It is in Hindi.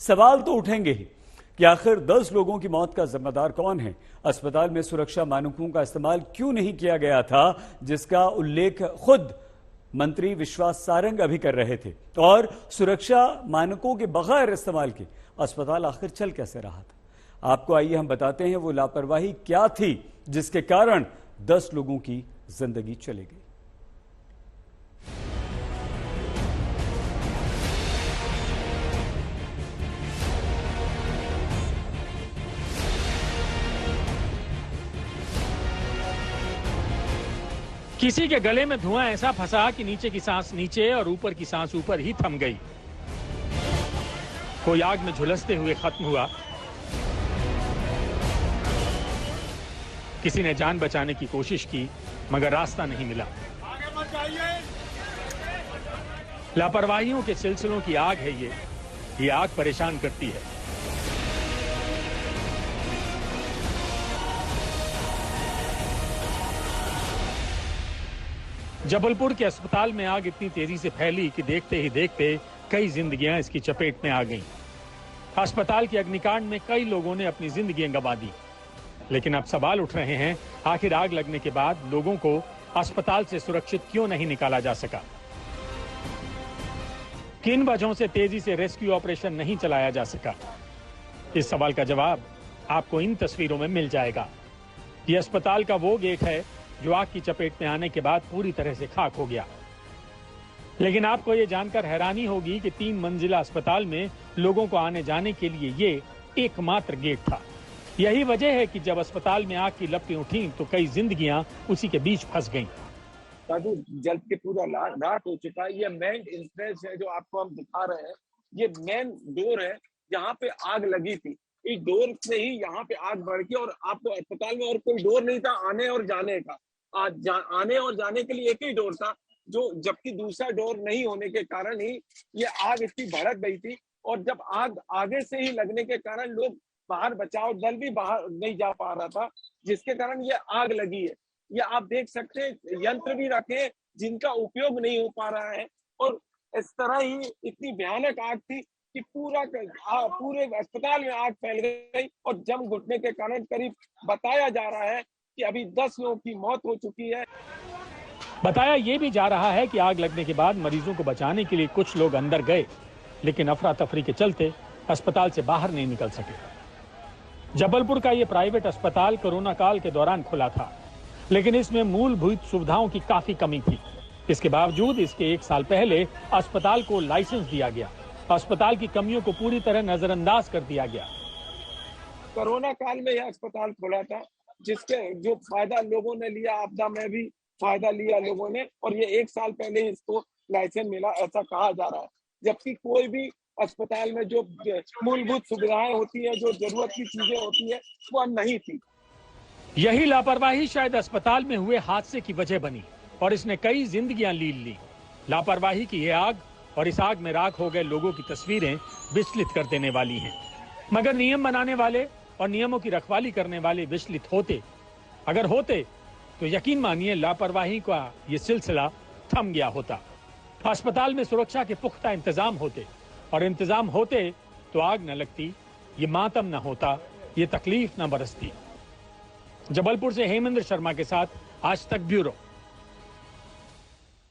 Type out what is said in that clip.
सवाल तो उठेंगे ही कि आखिर 10 लोगों की मौत का जिम्मेदार कौन है। अस्पताल में सुरक्षा मानकों का इस्तेमाल क्यों नहीं किया गया था, जिसका उल्लेख खुद मंत्री विश्वास सारंग अभी कर रहे थे। और सुरक्षा मानकों के बगैर इस्तेमाल के अस्पताल आखिर चल कैसे रहा था। आपको आइए हम बताते हैं वो लापरवाही क्या थी जिसके कारण 10 लोगों की जिंदगी चली गई। किसी के गले में धुआं ऐसा फंसा कि नीचे की सांस नीचे और ऊपर की सांस ऊपर ही थम गई। कोई आग में झुलसते हुए खत्म हुआ। किसी ने जान बचाने की कोशिश की मगर रास्ता नहीं मिला। लापरवाहियों के सिलसिलों की आग है ये आग परेशान करती है। जबलपुर के अस्पताल में आग इतनी तेजी से फैली कि देखते ही देखते कई जिंदगियां इसकी चपेट में आ गईं। अस्पताल के अग्निकांड में कई लोगों ने अपनी जिंदगियां गंवा दी। लेकिन अब सवाल उठ रहे हैं, आखिर आग लगने के बाद लोगों को अस्पताल से सुरक्षित क्यों नहीं निकाला जा सका? किन वजहों से तेजी से रेस्क्यू ऑपरेशन नहीं चलाया जा सका? इस सवाल का जवाब आपको इन तस्वीरों में मिल जाएगा। ये अस्पताल का वो गेट है जो आग की चपेट में आने के बाद पूरी तरह से खाक हो गया। लेकिन आपको ये जानकर हैरानी होगी कि 3 मंजिला अस्पताल में लोगों को आने जाने के लिए ये एकमात्र गेट था। यही वजह है कि जब अस्पताल में आग की लपटें उठी तो कई जिंदगियां उसी के बीच फंस गईं। जल के पूरा रात हो चुका है। ये मेन इंट्रेंस है जो आपको हम दिखा रहे हैं। ये मेन डोर है जहाँ पे आग लगी थी। इस डोर से ही यहाँ पे आग बढ़ गई और आपको अस्पताल में और कोई डोर नहीं था आने और जाने का। आने और जाने के लिए एक ही डोर था, जो जबकि दूसरा डोर नहीं होने के कारण ही ये आग इतनी भड़क गई थी। और जब आग आगे से ही लगने के कारण लोग बाहर, बचाव दल भी बाहर नहीं जा पा रहा था, जिसके कारण ये आग लगी है। ये आप देख सकते हैं, यंत्र भी रखे जिनका उपयोग नहीं हो पा रहा है। और इस तरह ही इतनी भयानक आग थी कि पूरे अस्पताल में आग फैल गई। और जम घुटने के कारण करीब बताया जा रहा है कि अभी 10 लोगों की मौत हो चुकी है। बताया ये भी जा रहा है कि आग लगने के बाद मरीजों को बचाने के लिए कुछ लोग अंदर गए, लेकिन अफरा तफरी के चलते अस्पताल से बाहर नहीं निकल सके। जबलपुर का ये प्राइवेट अस्पताल कोरोना काल के दौरान खुला था, लेकिन इसमें मूलभूत सुविधाओं की काफी कमी थी। इसके बावजूद इसके 1 साल पहले अस्पताल को लाइसेंस दिया गया। अस्पताल की कमियों को पूरी तरह नजरअंदाज कर दिया गया। कोरोना काल में यह अस्पताल खुला था, जिसके जो फायदा लोगों ने लिया, आपदा में भी फायदा लिया लोगों ने। और ये 1 साल पहले इसको लाइसेंस मिला, ऐसा कहा जा रहा है। जबकि कोई भी अस्पताल में जो मूलभूत सुविधाएं होती है, जो जरूरत की चीजें होती है, वो नहीं थी। यही लापरवाही शायद अस्पताल में हुए हादसे की वजह बनी और इसने कई जिंदगियां लील ली। लापरवाही की ये आग और इस आग में राख हो गए लोगों की तस्वीरें विचलित कर देने वाली हैं। मगर नियम बनाने वाले और नियमों की रखवाली करने वाले विचलित होते तो यकीन मानिए लापरवाही का ये सिलसिला थम गया होता। अस्पताल में सुरक्षा के पुख्ता इंतजाम होते और इंतजाम होते तो आग न लगती, ये मातम न होता, ये तकलीफ न बरसती। जबलपुर से हेमेंद्र शर्मा के साथ आज तक ब्यूरो।